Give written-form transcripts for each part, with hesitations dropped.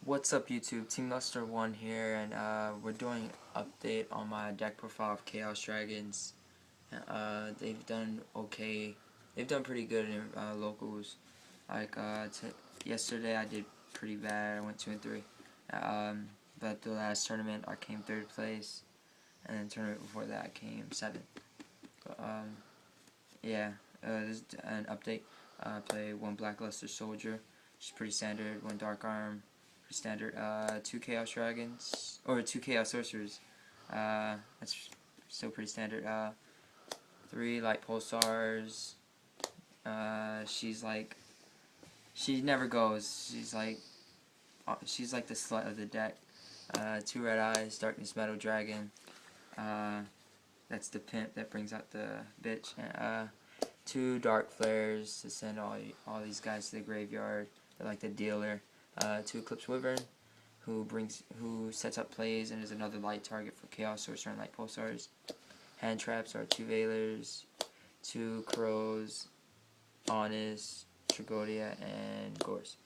What's up YouTube, Team Luster 1 here, and we're doing an update on my deck profile of Chaos Dragons. They've done okay, they've done pretty good in locals. Like yesterday I did pretty bad, I went 2 and 3. But the last tournament I came 3rd place, and then the tournament before that I came 7th. But yeah, this is an update. I play 1 Black Luster Soldier, which is pretty standard, 1 Dark Arm, standard, 2 Chaos Dragons, or 2 Chaos Sorcerers, that's still pretty standard, 3 Light Pulsars, she never goes, she's like the slut of the deck, 2 Red Eyes, Darkness Metal Dragon, that's the pimp that brings out the bitch, and 2 Dark Flares to send all these guys to the graveyard. They're like the dealer. 2 Eclipse Wyvern, who sets up plays and is another light target for Chaos Sorcerer and Light Pulsars. Hand traps are 2 Veilers, 2 Crows, Honest, Tragodia, and Gorse.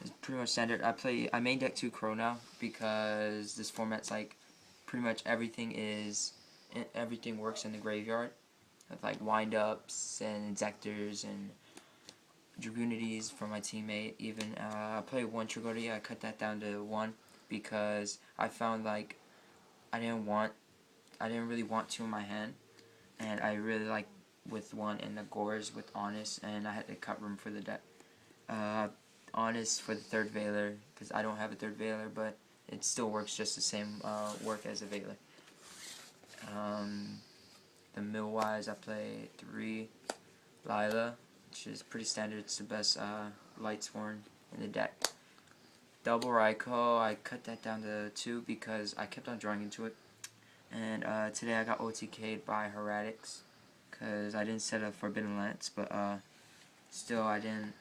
It's pretty much standard. I main deck 2 Crow now because this format's like pretty much everything works in the graveyard. With like wind-ups and Inzectors and Dragunities for my teammate. Even I play 1 Tragodia. I cut that down to 1 because I found like I didn't really want 2 in my hand, and I really like with 1 in the Gores with Honest, and I had to cut room for the deck. Honest for the 3rd Veiler because I don't have a 3rd Veiler, but it still works just the same work as a Veiler. The mill-wise, I play 3 Lila, which is pretty standard. It's the best Lightsworn in the deck. Double Raikou, I cut that down to 2 because I kept on drawing into it. And today I got OTK'd by Heretics because I didn't set up Forbidden Lance, but still I didn't,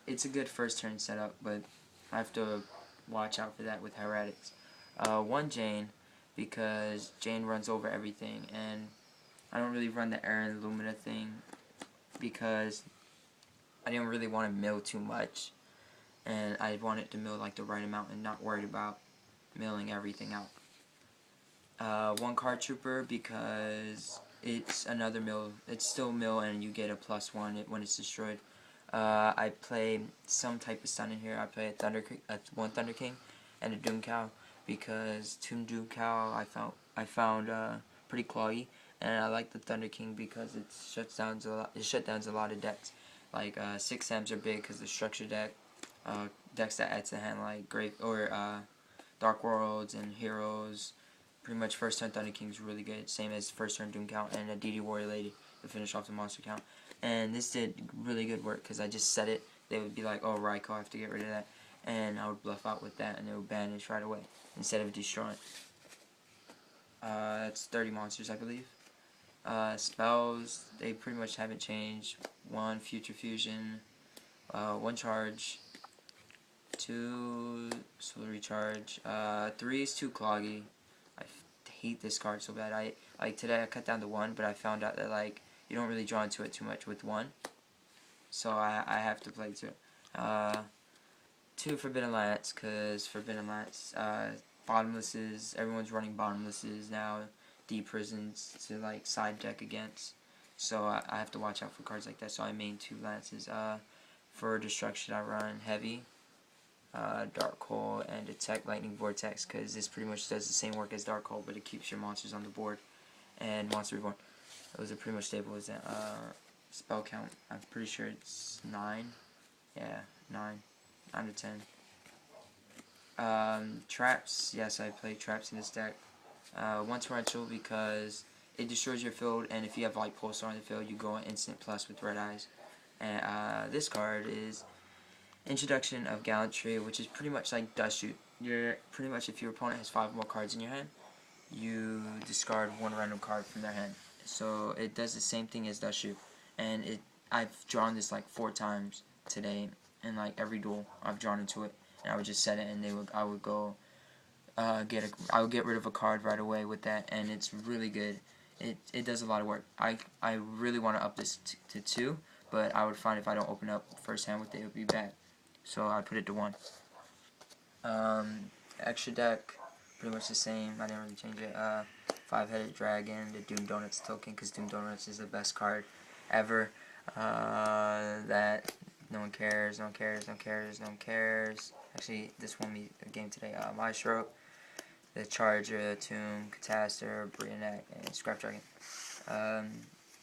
it's a good first turn setup, but I have to watch out for that with Heretics. 1 Jane, because Jane runs over everything, and I don't really run the Air and Lumina thing because I didn't really want to mill too much, and I wanted to mill like the right amount and not worried about milling everything out. 1 Card Trooper because it's another mill. It's still mill and you get a +1 when it's destroyed. I play some type of stun in here. I play a 1 Thunder King and a Doom Cow because 2 Doom Cow I found pretty clawy. And I like the Thunder King because it shuts down a lot of decks. Like 6 Sams are big because the structure deck, decks that add to the hand like Dark Worlds and Heroes. Pretty much first turn Thunder King is really good, same as first turn Doom Count and a DD Warrior Lady to finish off the monster count. And this did really good work because I just set it. They would be like, oh, Raikou, I have to get rid of that, and I would bluff out with that, and they would banish right away instead of destroying. That's 30 monsters, I believe. Spells, they pretty much haven't changed. 1 Future Fusion, 1 Charge, 2 Solar Recharge, 3 is too cloggy. I hate this card so bad. Today I cut down to 1, but I found out that like you don't really draw into it too much with 1, so I have to play 2. 2 Forbidden Lance, because Forbidden Lance, bottomlesses, everyone's running bottomlesses now. Prisons to like side deck against, so I have to watch out for cards like that. So I main 2 lances. For destruction I run heavy, Dark Hole, and Detect Lightning Vortex because this pretty much does the same work as Dark Hole, but it keeps your monsters on the board. And Monster Reborn, those are pretty much stable as that. Spell count, I'm pretty sure it's 9. Yeah, 9 to 10. Traps, yes, I play traps in this deck. 1 Torrential because it destroys your field, and if you have Light Pulsar on the field, you go an instant plus with Red Eyes. And this card is Introduction of Gallantry, which is pretty much like Dust Shoot. You're pretty much, if your opponent has 5 more cards in your hand, you discard 1 random card from their hand. So it does the same thing as Dust Shoot, and I've drawn this like 4 times today, and like every duel I've drawn into it, and I would just set it, and I would go. I would get rid of a card right away with that, and it's really good. It does a lot of work. I really want to up this to 2, but I would find if I don't open up first hand with it, it would be bad. so I put it to 1. Extra deck, pretty much the same. I didn't really change it. 5-headed dragon, the Doom Donuts token, because Doom Donuts is the best card ever. That no one cares, no one cares, no one cares, no one cares. Actually, this won me a game today. Maestro, the Charger, Tomb, Catastor, Bryan, and Scrap Dragon.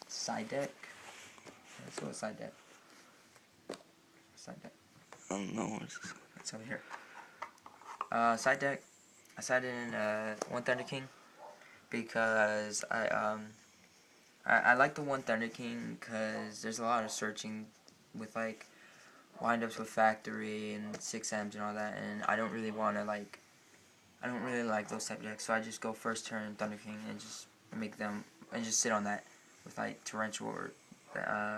Side deck. Let's go with side deck. Side deck. I don't know. It's over here. Side deck. I sided in 1 Thunder King because I like the 1 Thunder King because there's a lot of searching with like windups with factory and 6Ms and all that, and I don't really want to like. I don't really like those type of decks, so I just go first turn Thunder King and just make them and just sit on that with like torrential or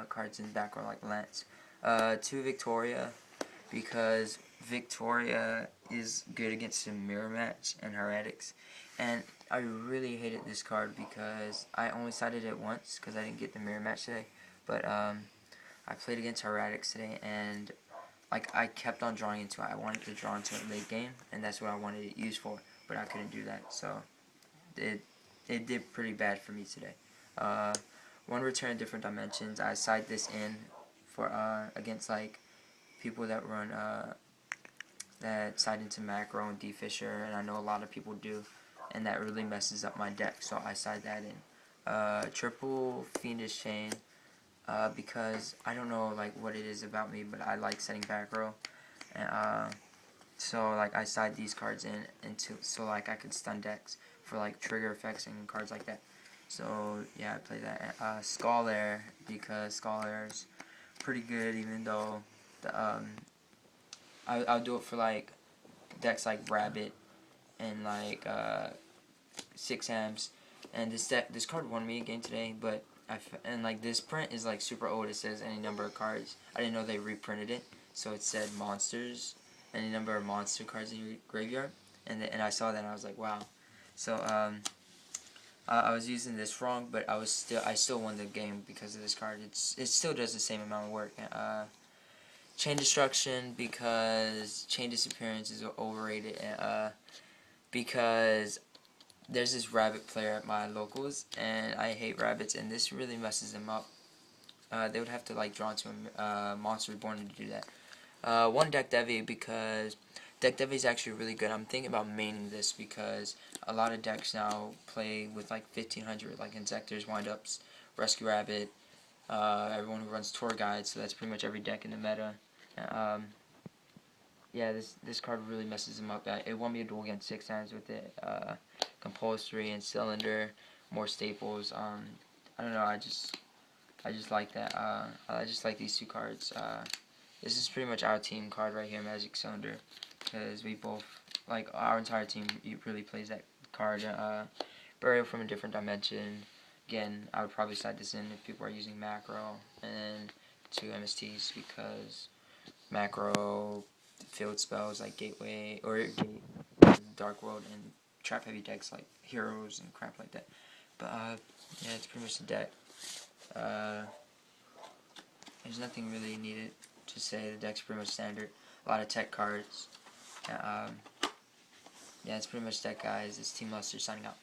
cards in the back or like Lance. 2 Victoria, because Victoria is good against the mirror match and heretics, and I really hated this card because I only sided it once because I didn't get the mirror match today, but I played against heretics today, and like I kept on drawing into it. I wanted to draw into it late game, and that's what I wanted it used for, but I couldn't do that, so it did pretty bad for me today. 1 return different dimensions. I side this in for against like people that run that side into macro and D-Fisher, and I know a lot of people do, and that really messes up my deck, so I side that in. Triple Fiendish Chain, because I don't know like what it is about me, but I like setting back row, and so like I side these cards in into so like I could stun decks for like trigger effects and cards like that. So yeah, I play that. Scholar, because Scholar's pretty good, even though the I'll do it for like decks like Rabbit and like 6Ms, and this card won me a game today, but and like this print is like super old. It says any number of cards. I didn't know they reprinted it, so it said monsters, any number of monster cards in your graveyard, and I saw that and I was like, wow. So I was using this wrong, but I still won the game because of this card. It still does the same amount of work. Chain Destruction, because Chain Disappearance is overrated, because there's this rabbit player at my locals, and I hate rabbits, and this really messes them up. They would have to like draw into a Monster Reborn to do that. 1 Deck Devi, because Deck Devi is actually really good. I'm thinking about maining this because a lot of decks now play with like 1500, like Insectors, Windups, Rescue Rabbit, everyone who runs Tour Guides, so that's pretty much every deck in the meta. Yeah, this card really messes him up. It won me a duel against 6 times with it. Compulsory and Cylinder, more staples. I don't know. I just like that. I just like these 2 cards. This is pretty much our team card right here, Magic Cylinder, because we both like our entire team really plays that card. Burial from a Different Dimension. Again, I would probably side this in if people are using macro, and 2 MSTs because macro field spells like Gateway or Dark World and trap heavy decks like Heroes and crap like that. But yeah, it's pretty much the deck. There's nothing really needed to say. The deck's pretty much standard. A lot of tech cards. Yeah, it's pretty much that, guys. It's Team Luster signing out.